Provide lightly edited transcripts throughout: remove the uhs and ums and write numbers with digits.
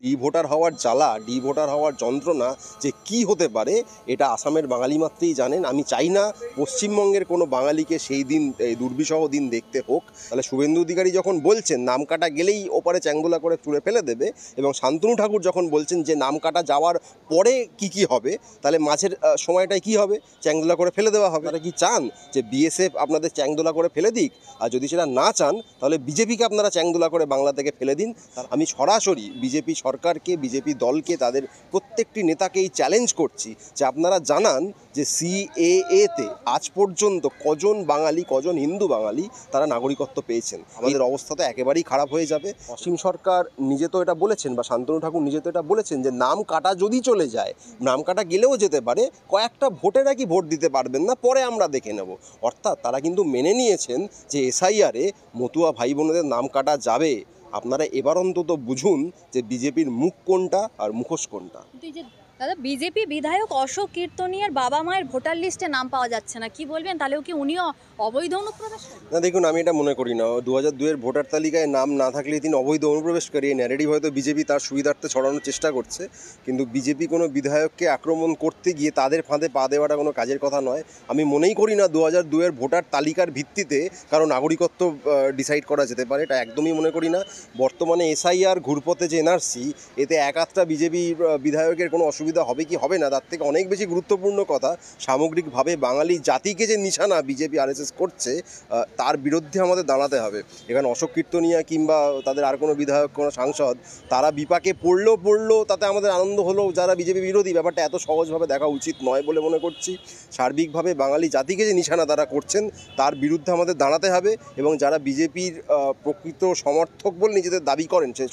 D voter হওয়ার জ্বালা, D voter হওয়ার যন্ত্রণা যে কি হতে পারে এটা আসামের বাঙালি মাত্রই জানেন। আমি চাই না পশ্চিমবঙ্গের কোনো বাঙালিকে সেই দিন, এই দুর্বিষহ দিন দেখতে হোক। তাহলে শুভেন্দু অধিকারী যখন বলছেন নাম কাটা গেলেই ওপারে চ্যাংদোলা করে তুলে ফেলে দেবে, এবং শান্তনু ঠাকুর যখন বলছেন যে নাম কাটা যাওয়ার পরে কি হবে, তাহলে মাঝের সময়টায় কি হবে, চ্যাংদোলা করে ফেলে দেওয়া হবে। আপনারা কি চান যে বিএসএফ আপনাদের চ্যাংদোলা করে ফেলে দিক? আর যদি সেটা না চান তাহলে বিজেপিকে আপনারা চ্যাংদোলা করে বাংলা থেকে ফেলে দিন। আমি সরাসরি বিজেপি সরকারকে, বিজেপি দলকে, তাদের প্রত্যেকটি নেতাকেই চ্যালেঞ্জ করছি যে আপনারা জানান যে সিএএতে আজ পর্যন্ত কজন বাঙালি, কজন হিন্দু বাঙালি তারা নাগরিকত্ব পেয়েছেন। আমাদের অবস্থা তো একেবারেই খারাপ হয়ে যাবে। অসীম সরকার নিজে তো এটা বলেছেন, বা শান্তনু ঠাকুর নিজে তো এটা বলেছেন যে নাম কাটা যদি চলে যায়, নাম কাটা গেলেও যেতে পারে, কয়েকটা ভোটেরা কি ভোট দিতে পারবেন না, পরে আমরা দেখে নেব। অর্থাৎ তারা কিন্তু মেনে নিয়েছেন যে এসআইআরে মতুয়া ভাই বোনেদের নাম কাটা যাবে। আপনারা এবার অন্তত বুঝুন যে বিজেপির মুখ কোনটা আর মুখোশ কোনটা। দাদা, বিজেপি বিধায়ক অশোক কীর্তনিয়ার বাবা মায়ের ভোটার লিস্টে নাম পাওয়া যাচ্ছে না, কি বলবেন? তাহলেও কি উনিও অবৈধ অনুপ্রবেশকারী? না দেখুন, আমি এটা মনে করি না। 2002-এর ভোটার তালিকায় নাম না থাকলে তিনি অবৈধ অনুপ্রবেশকারী, এই ন্যারেটিভ হয়তো বিজেপি তার সুবিধার্থে ছড়ানোর চেষ্টা করছে। কিন্তু বিজেপি কোনো বিধায়ককে আক্রমণ করতে গিয়ে তাদের ফাঁদে পা দেওয়াটা কোনো কাজের কথা নয়। আমি মনেই করি না 2002-এর ভোটার তালিকার ভিত্তিতে কারো নাগরিকত্ব ডিসাইড করা যেতে পারে, এটা একদমই মনে করি না। বর্তমানে এসআইআর, ঘুরপথে যে এনআরসি, এতে এক আধটা বিজেপি বিধায়কের কোনো অসুবিধা হবে কি হবে না, তার থেকে অনেক বেশি গুরুত্বপূর্ণ কথা সামগ্রিকভাবে বাঙালি জাতিকে যে নিশানা বিজেপি আরএসএস করছে, তার বিরুদ্ধে আমাদের দাঁড়াতে হবে। এখানে অশোক কীর্তনিয়া কিংবা তাদের আর কোনো বিধায়ক, কোনো সাংসদ, তারা বিপাকে পড়লো তাতে আমাদের আনন্দ হলো। যারা বিজেপি বিরোধী, ব্যাপারটা এত সহজভাবে দেখা উচিত নয় বলে মনে করছি। সার্বিকভাবে বাঙালি জাতিকে যে নিশানা তারা করছেন, তার বিরুদ্ধে আমাদের দাঁড়াতে হবে। এবং যারা বিজেপির প্রকৃত সমর্থক বলে নিজেদের দাবি করেন, সেই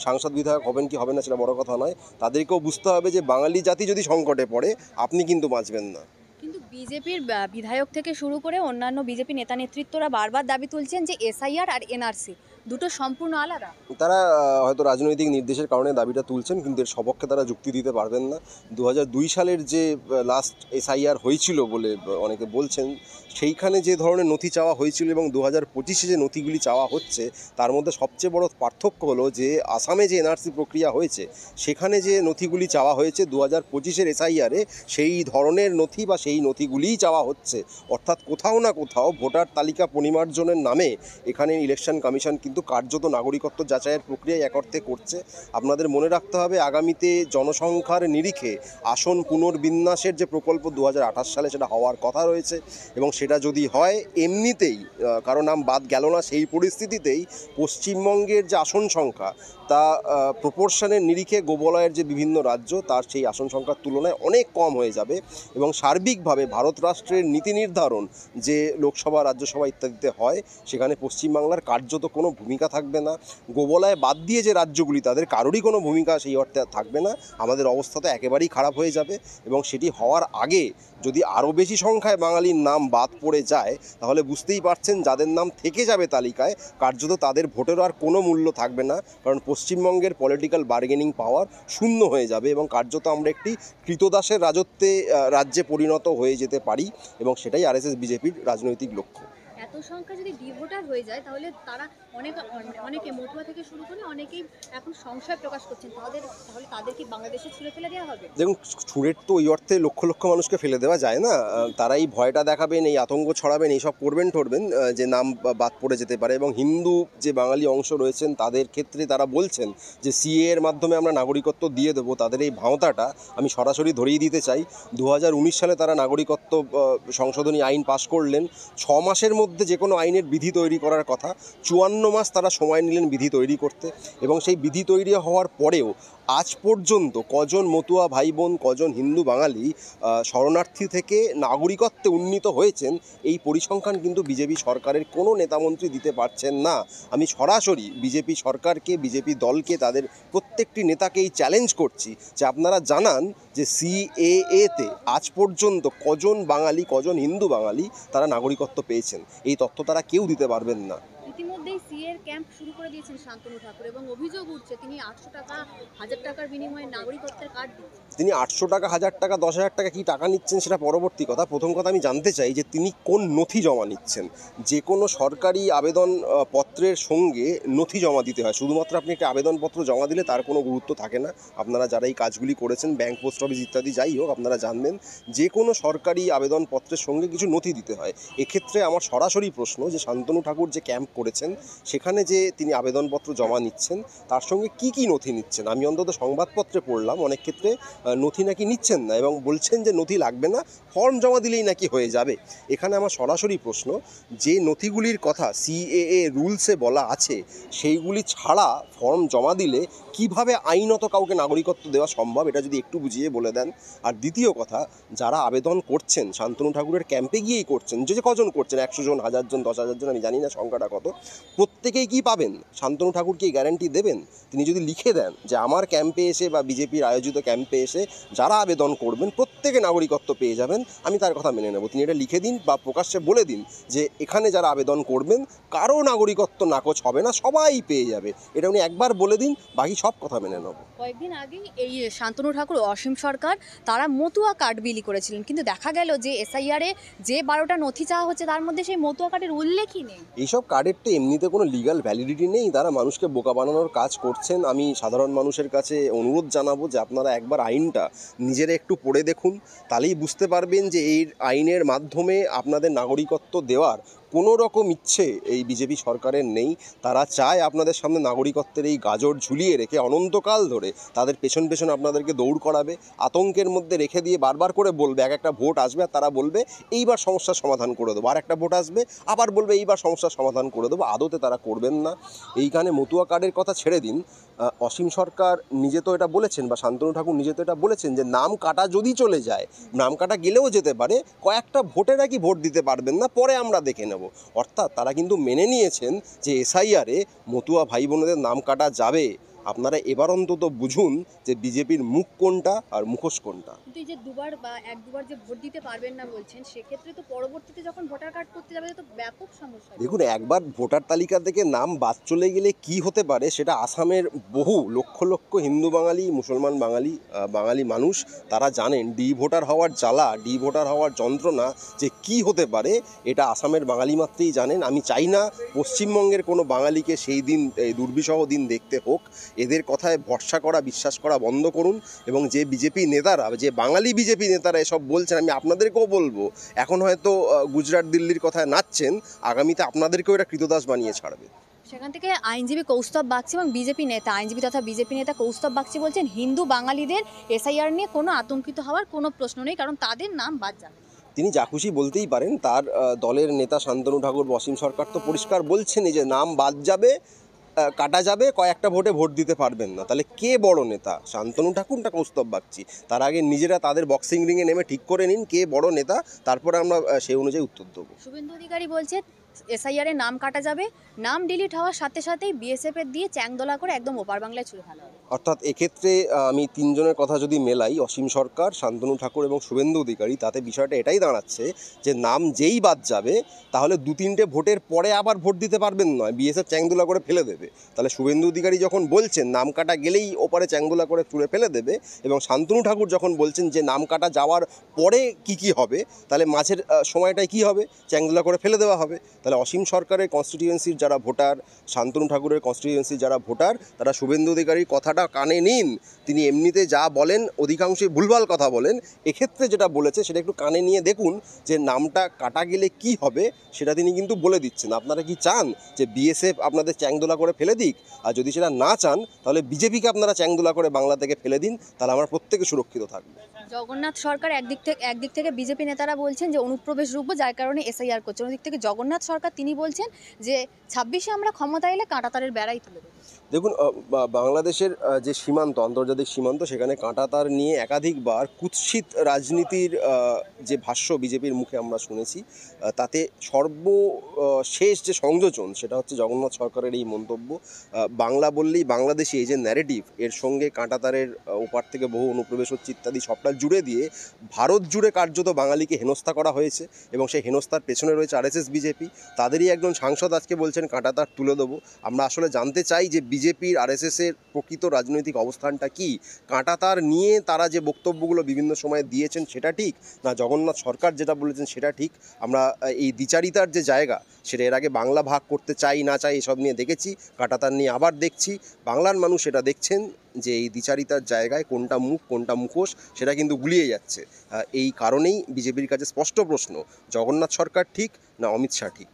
সাংসদ বিধায়ক হবেন কি হবে না সেটা বড় কথা নয়, তাদেরকেও বুঝতে হবে যে বাঙালি জাতি যদি সংকটে পড়ে, আপনি কিন্তু বাঁচবেন না। কিন্তু বিজেপির বিধায়ক থেকে শুরু করে অন্যান্য বিজেপি নেতা নেতৃত্বরা বারবার দাবি তুলছেন যে এসআইআর আর এনআরসি দুটো সম্পূর্ণ আলাদা। তারা হয়তো রাজনৈতিক নির্দেশের কারণে দাবিটা তুলছেন, কিন্তু এর সপক্ষে তারা যুক্তি দিতে পারবেন না। 2002 সালের যে লাস্ট এসআইআর হয়েছিল বলে অনেকে বলছেন, সেইখানে যে ধরনের নথি চাওয়া হয়েছিল এবং 2025-এ যে নথিগুলি চাওয়া হচ্ছে, তার মধ্যে সবচেয়ে বড় পার্থক্য হলো যে আসামে যে এনআরসি প্রক্রিয়া হয়েছে, সেখানে যে নথিগুলি চাওয়া হয়েছে 2025-এর এসআইআরে সেই ধরনের নথি বা সেই নথিগুলিই চাওয়া হচ্ছে। অর্থাৎ কোথাও না কোথাও ভোটার তালিকা পরিমার্জনের নামে এখানে ইলেকশন কমিশন কিন্তু কার্যত নাগরিকত্ব যাচাইয়ের প্রক্রিয়ায় এক অর্থে করছে। আপনাদের মনে রাখতে হবে, আগামীতে জনসংখ্যার নিরিখে আসন পুনর্বিন্যাসের যে প্রকল্প 2028 সালে সেটা হওয়ার কথা রয়েছে, এবং সেটা যদি হয়, এমনিতেই কারো নাম বাদ গেল না, সেই পরিস্থিতিতেই পশ্চিমবঙ্গের যে আসন সংখ্যা, তা প্রপোর্শনের নিরিখে গোবলয়ের যে বিভিন্ন রাজ্য, তার সেই আসন সংখ্যার তুলনায় অনেক কম হয়ে যাবে। এবং সার্বিকভাবে ভারত রাষ্ট্রের নীতি নির্ধারণ যে লোকসভা, রাজ্যসভা ইত্যাদিতে হয়, সেখানে পশ্চিমবাংলার কার্যত কোনো ভূমিকা থাকবে না। গোবলয় বাদ দিয়ে যে রাজ্যগুলি, তাদের কারোরই কোনো ভূমিকা সেই অর্থে থাকবে না। আমাদের অবস্থা তো একেবারেই খারাপ হয়ে যাবে। এবং সেটি হওয়ার আগে যদি আরও বেশি সংখ্যায় বাঙালির নাম বাদ পড়ে যায়, তাহলে বুঝতেই পারছেন যাদের নাম থেকে যাবে তালিকায়, কার্যত তাদের ভোটেরও আর কোনো মূল্য থাকবে না। কারণ পশ্চিমবঙ্গের পলিটিক্যাল বার্গেনিং পাওয়ার শূন্য হয়ে যাবে, এবং কার্যত আমরা একটি কৃতদাসের রাজ্যে পরিণত হয়ে যেতে পারি। এবং সেটাই আরএসএস বিজেপির রাজনৈতিক লক্ষ্য। এত সংখ্যা যদি ডিভোটার হয়ে যায়, তাহলে তারা অনেকে মতুয়া থেকে শুরু করে অনেকেই এখন সংশয় প্রকাশ করছেন, তাহলে তাদের কি বাংলাদেশে ছুঁড়ে ফেলে দেওয়া হবে? দেখুন, ছুঁড়ে তো ওই অর্থে লক্ষ লক্ষ মানুষকে ফেলে দেওয়া যায় না। তারা এই ভয়টা দেখাবেন, এই আতঙ্ক ছড়াবেন, এইসব করবেন যে নাম বাদ পড়ে যেতে পারে। এবং হিন্দু যে বাঙালি অংশ রয়েছেন, তাদের ক্ষেত্রে তারা বলছেন যে সিএ এর মাধ্যমে আমরা নাগরিকত্ব দিয়ে দেবো। তাদের এই ভাঁওতাটা আমি সরাসরি ধরিয়ে দিতে চাই। 2019 সালে তারা নাগরিকত্ব সংশোধনী আইন পাশ করলেন। 6 মাসের মধ্যে যে কোনো আইনের বিধি তৈরি করার কথা, 54 মাস তারা সময় নিলেন বিধি তৈরি করতে। এবং সেই বিধি তৈরি হওয়ার পরেও আজ পর্যন্ত কজন মতুয়া ভাই বোন, কজন হিন্দু বাঙালি শরণার্থী থেকে নাগরিকত্বে উন্নীত হয়েছেন, এই পরিসংখ্যান কিন্তু বিজেপি সরকারের কোনো নেতামন্ত্রী দিতে পারছেন না। আমি সরাসরি বিজেপি সরকারকে, বিজেপি দলকে, তাদের প্রত্যেকটি নেতাকেই চ্যালেঞ্জ করছি যে আপনারা জানান যে সিএএতে আজ পর্যন্ত কজন বাঙালি, কজন হিন্দু বাঙালি তারা নাগরিকত্ব পেয়েছেন। এই তথ্য তারা কেউ দিতে পারবেন না। ইতিমধ্যেই সিএর ক্যাম্প শুরু করে দিয়েছেন শান্তনু ঠাকুর এবং অভিযোগ উঠছে তিনি 800 টাকা 1000 টাকার বিনিময়ে নাগরিকত্বের কার্ড দিচ্ছেন। তিনি 800 টাকা, 1000 টাকা, 10,000 টাকা কি টাকা নিচ্ছেন সেটা পরবর্তী কথা। প্রথম কথা আমি জানতে চাই যে তিনি কোন নথি জমা নিচ্ছেন। যে কোনো সরকারি আবেদন পত্রের সঙ্গে নথি জমা দিতে হয়। শুধুমাত্র আপনি একটা আবেদনপত্র জমা দিলে তার কোনো গুরুত্ব থাকে না। আপনারা যারা এই কাজগুলি করেছেন, ব্যাংক, পোস্ট অফিস ইত্যাদি যাই হোক, আপনারা জানবেন যে কোনো সরকারি আবেদনপত্রের সঙ্গে কিছু নথি দিতে হয়। এক্ষেত্রে আমার সরাসরি প্রশ্ন যে শান্তনু ঠাকুর যে ক্যাম্প করেছেন সেখানে যে তিনি আবেদনপত্র জমা নিচ্ছেন তার সঙ্গে কি কি নথি নিচ্ছেন। আমি অন্তত সংবাদপত্রে পড়লাম অনেক ক্ষেত্রে নথি নাকি নিচ্ছেন না এবং বলছেন যে নথি লাগবে না, ফর্ম জমা দিলেই নাকি হয়ে যাবে। এখানে আমার সরাসরি প্রশ্ন, যে নথিগুলির কথা সিএএ রুলসে বলা আছে সেইগুলি ছাড়া ফর্ম জমা দিলে কিভাবে আইনত কাউকে নাগরিকত্ব দেওয়া সম্ভব, এটা যদি একটু বুঝিয়ে বলে দেন। আর দ্বিতীয় কথা, যারা আবেদন করছেন শান্তনু ঠাকুরের ক্যাম্পে গিয়েই করছেন, যে কজন করছেন, 100 জন, 1000 জন, 10,000 জন, আমি জানি না সংখ্যাটা কত, প্রত্যেকেই কি পাবেন? শান্তনু ঠাকুর কি গ্যারান্টি দেবেন? তিনি যদি লিখে দেন যে আমার ক্যাম্পে এসে বা বিজেপির আয়োজিত ক্যাম্পে এসে যারা আবেদন করবেন প্রত্যেকে নাগরিকত্ব পেয়ে যাবেন, আমি তার কথা মেনে নেব। তিনি এটা লিখে দিন বা প্রকাশ্যে বলে দিন যে এখানে যারা আবেদন করবেন কারো নাগরিকত্ব নাকচ হবে না, সবাই পেয়ে যাবে। এটা উনি একবার বলে দিন, বাকি সব কথা মেনে নেব। কয়েকদিন আগেই এই শান্তনু ঠাকুর, অসীম সরকার তারা মতুয়া কার্ড বিলি করেছিলেন, কিন্তু দেখা গেল যে এসআইআরে যে 12টা নথি চাওয়া হচ্ছে তার মধ্যে সেই মতুয়া কার্ডের উল্লেখই নেই। এইসব কার্ডের তো এমনিতে কোনো লিগ্যাল ভ্যালিডিটি নেই, তারা মানুষকে বোকা বানানোর কাজ করছেন। আমি সাধারণ মানুষের কাছে অনুরোধ জানাবো যে আপনারা একবার আইনটা নিজেরা একটু পড়ে দেখুন, তাহলেই বুঝতে পারবেন যে এই আইনের মাধ্যমে আপনাদের নাগরিকত্ব দেওয়ার কোনো রকম ইচ্ছে এই বিজেপি সরকারের নেই। তারা চায় আপনাদের সামনে নাগরিকত্বের এই গাজর ঝুলিয়ে রেখে অনন্তকাল ধরে তাদের পেছন পেছন আপনাদেরকে দৌড় করাবে, আতঙ্কের মধ্যে রেখে দিয়ে বারবার করে বলবে, এক একটা ভোট আসবে আর তারা বলবে এইবার সমস্যার সমাধান করে দেবো, আর একটা ভোট আসবে আবার বলবে এইবার সমস্যার সমাধান করে দেবো। আদতে তারা করবেন না। এইখানে মতুয়া কার্ডের কথা ছেড়ে দিন, অসীম সরকার নিজে তো এটা বলেছেন বা শান্তনু ঠাকুর নিজে তো এটা বলেছেন যে নাম কাটা যদি চলে যায়, নাম কাটা গেলেও যেতে পারে, কয়েকটা ভোটে নাকি ভোট দিতে পারবেন না, পরে আমরা দেখে নেব। অর্থাৎ তারা কিন্তু মেনে নিয়েছেন যে এসআইআরে মতুয়া ভাই বোনেদের নাম কাটা যাবে। আপনারা এবার অন্তত বুঝুন যে বিজেপির মুখ কোনটা আর মুখোশ কোনটা। কিন্তু এই যে দুবার বা দুবার যে ভোট দিতে পারবেন না বলছেন, সেক্ষেত্রে তো পরবর্তীতে যখন ভোটার কার্ড করতে যাবে তো ব্যাপক সমস্যা। দেখুন, একবার ভোটার তালিকা থেকে নাম বাদ চলে গেলে কি হতে পারে সেটা আসামের বহু লক্ষ লক্ষ হিন্দু বাঙালি, মুসলমান বাঙালি, বাঙালি মানুষ তারা জানেন। ডি ভোটার হওয়ার জ্বালা, ডি ভোটার হওয়ার যন্ত্রণা যে কি হতে পারে এটা আসামের বাঙালি মাত্রই জানেন। আমি চাই না পশ্চিমবঙ্গের কোনো বাঙালিকে সেই দিন, এই দুর্বিষহ দিন দেখতে হোক। এদের কথায় ভরসা করা, বিশ্বাস করা বন্ধ করুন। এবং যে বিজেপি নেতারা, যে বাঙালি বিজেপি নেতারা এসব বলছেন, আমি আপনাদেরকেও বলবো, এখন হয়তো গুজরাট দিল্লির কথায় নাচছেন, আগামীতে আপনাদেরকেও এটা কৃতদাস বানিয়ে ছাড়বে। সেখান থেকে আইনজীবী কৌস্তব বাগচি এবং বিজেপি নেতা, আইনজীবী তথা বিজেপি নেতা কৌস্তব বাগচি বলছেন হিন্দু বাঙালিদের এসআইআর নিয়ে কোনো আতঙ্কিত হওয়ার কোনো প্রশ্ন নেই, কারণ তাদের নাম বাদ যাবে। তিনি যা খুশি বলতেই পারেন। তার দলের নেতা শান্তনু ঠাকুর, অসীম সরকার তো পরিষ্কার বলছেনই যে নাম বাদ যাবে, কাটা যাবে, কয়েকটা ভোটে ভোট দিতে পারবেন না। তাহলে কে বড় নেতা, শান্তনু ঠাকুর না কৌস্তব বাগচি? তার আগে নিজেরা তাদের বক্সিং রিংয়ে নেমে ঠিক করে নিন কে বড় নেতা, তারপরে আমরা সেই অনুযায়ী উত্তর দেবো। শুভেন্দু অধিকারী বলছে এসআইআরে নাম কাটা যাবে, নাম ডিলিট হওয়ার সাথে সাথেই বিএসএফ এর দিয়ে চ্যাংদোলা করে একদম ওপার বাংলায় ছুড়ে ফেলা হবে। অর্থাৎ এক্ষেত্রে আমি তিনজনের কথা যদি মেলাই, অসীম সরকার, শান্তনু ঠাকুর এবং শুভেন্দু অধিকারী, তাতে বিষয়টা এটাই দাঁড়াচ্ছে যে নাম যেই বাদ যাবে তাহলে 2-3টে ভোটের পরে আবার ভোট দিতে পারবেন নয়, বিএসএফ চ্যাংদোলা করে ফেলে দেবে। তাহলে শুভেন্দু অধিকারী যখন বলছেন নাম কাটা গেলেই ওপারে চ্যাংদোলা করে ছুঁড়ে ফেলে দেবে, এবং শান্তনু ঠাকুর যখন বলছেন যে নাম কাটা যাওয়ার পরে কি হবে, তাহলে মাঝের সময়টায় কি হবে, চ্যাংদোলা করে ফেলে দেওয়া হবে। তাহলে অসীম সরকারের কনস্টিটিউয়েন্সির যারা ভোটার, শান্তনু ঠাকুরের কনস্টিটিউয়েন্সির যারা ভোটার, তারা শুভেন্দু অধিকারীর কথাটা কানে নিন। তিনি এমনিতে যা বলেন অধিকাংশই ভুলভাল কথা বলেন, এক্ষেত্রে যেটা বলেছে সেটা একটু কানে নিয়ে দেখুন যে নামটা কাটা গেলে কি হবে সেটা তিনি কিন্তু বলে দিচ্ছেন। আপনারা কি চান যে বিএসএফ আপনাদের চ্যাংদোলা করে ফেলে দিক? আর যদি সেটা না চান তাহলে বিজেপিকে আপনারা চ্যাংদোলা করে বাংলা থেকে ফেলে দিন, তাহলে আমরা প্রত্যেকে সুরক্ষিত থাকবো। জগন্নাথ সরকার একদিক থেকে বিজেপি নেতারা বলছেন যে অনুপ্রবেশ রুখবো, যার কারণে এসআইআর করছে। অন্যদিক থেকে জগন্নাথ সরকার তিনি বলছেন যে 26-এ আমরা ক্ষমতা এলে কাঁটাতারের বেড়াই তুলে দেবো। দেখুন, বাংলাদেশের যে সীমান্ত, আন্তর্জাতিক সীমান্ত, সেখানে কাঁটাতার নিয়ে একাধিকবার কুৎসিত রাজনীতির যে ভাষ্য বিজেপির মুখে আমরা শুনেছি, তাতে শেষ যে সংযোজন সেটা হচ্ছে জগন্নাথ সরকারের এই মন্তব্য। বাংলা বললেই বাংলাদেশি এই যে ন্যারেটিভ, এর সঙ্গে কাঁটাতারের ওপার থেকে বহু অনুপ্রবেশ হচ্ছে ইত্যাদি সবটা জুড়ে দিয়ে ভারত জুড়ে কার্যত বাঙালিকে হেনস্থা করা হয়েছে, এবং সেই হেনস্থার পেছনে রয়েছে আরএসএস বিজেপি। তাদেরই একজন সাংসদ আজকে বলছেন কাঁটাতার তুলে দেবো। আমরা আসলে জানতে চাই যে বিজেপির আরএসএসের প্রকৃত রাজনৈতিক অবস্থানটা কি। কাঁটাতার নিয়ে তারা যে বক্তব্যগুলো বিভিন্ন সময়ে দিয়েছেন সেটা ঠিক, না জগন্নাথ সরকার যেটা বলেছেন সেটা ঠিক? আমরা এই দ্বিচারিতার যে জায়গা, সেটা এর আগে বাংলা ভাগ করতে চাই না চাই এসব নিয়ে দেখেছি, কাঁটাতার নিয়ে আবার দেখছি। বাংলার মানুষ এটা দেখছেন যে এই দ্বিচারিতার জায়গায় কোনটা মুখ কোনটা মুখোশ সেটা কিন্তু গুলিয়ে যাচ্ছে। এই কারণেই বিজেপির কাছে স্পষ্ট প্রশ্ন, জগন্নাথ সরকার ঠিক না অমিত শাহ ঠিক?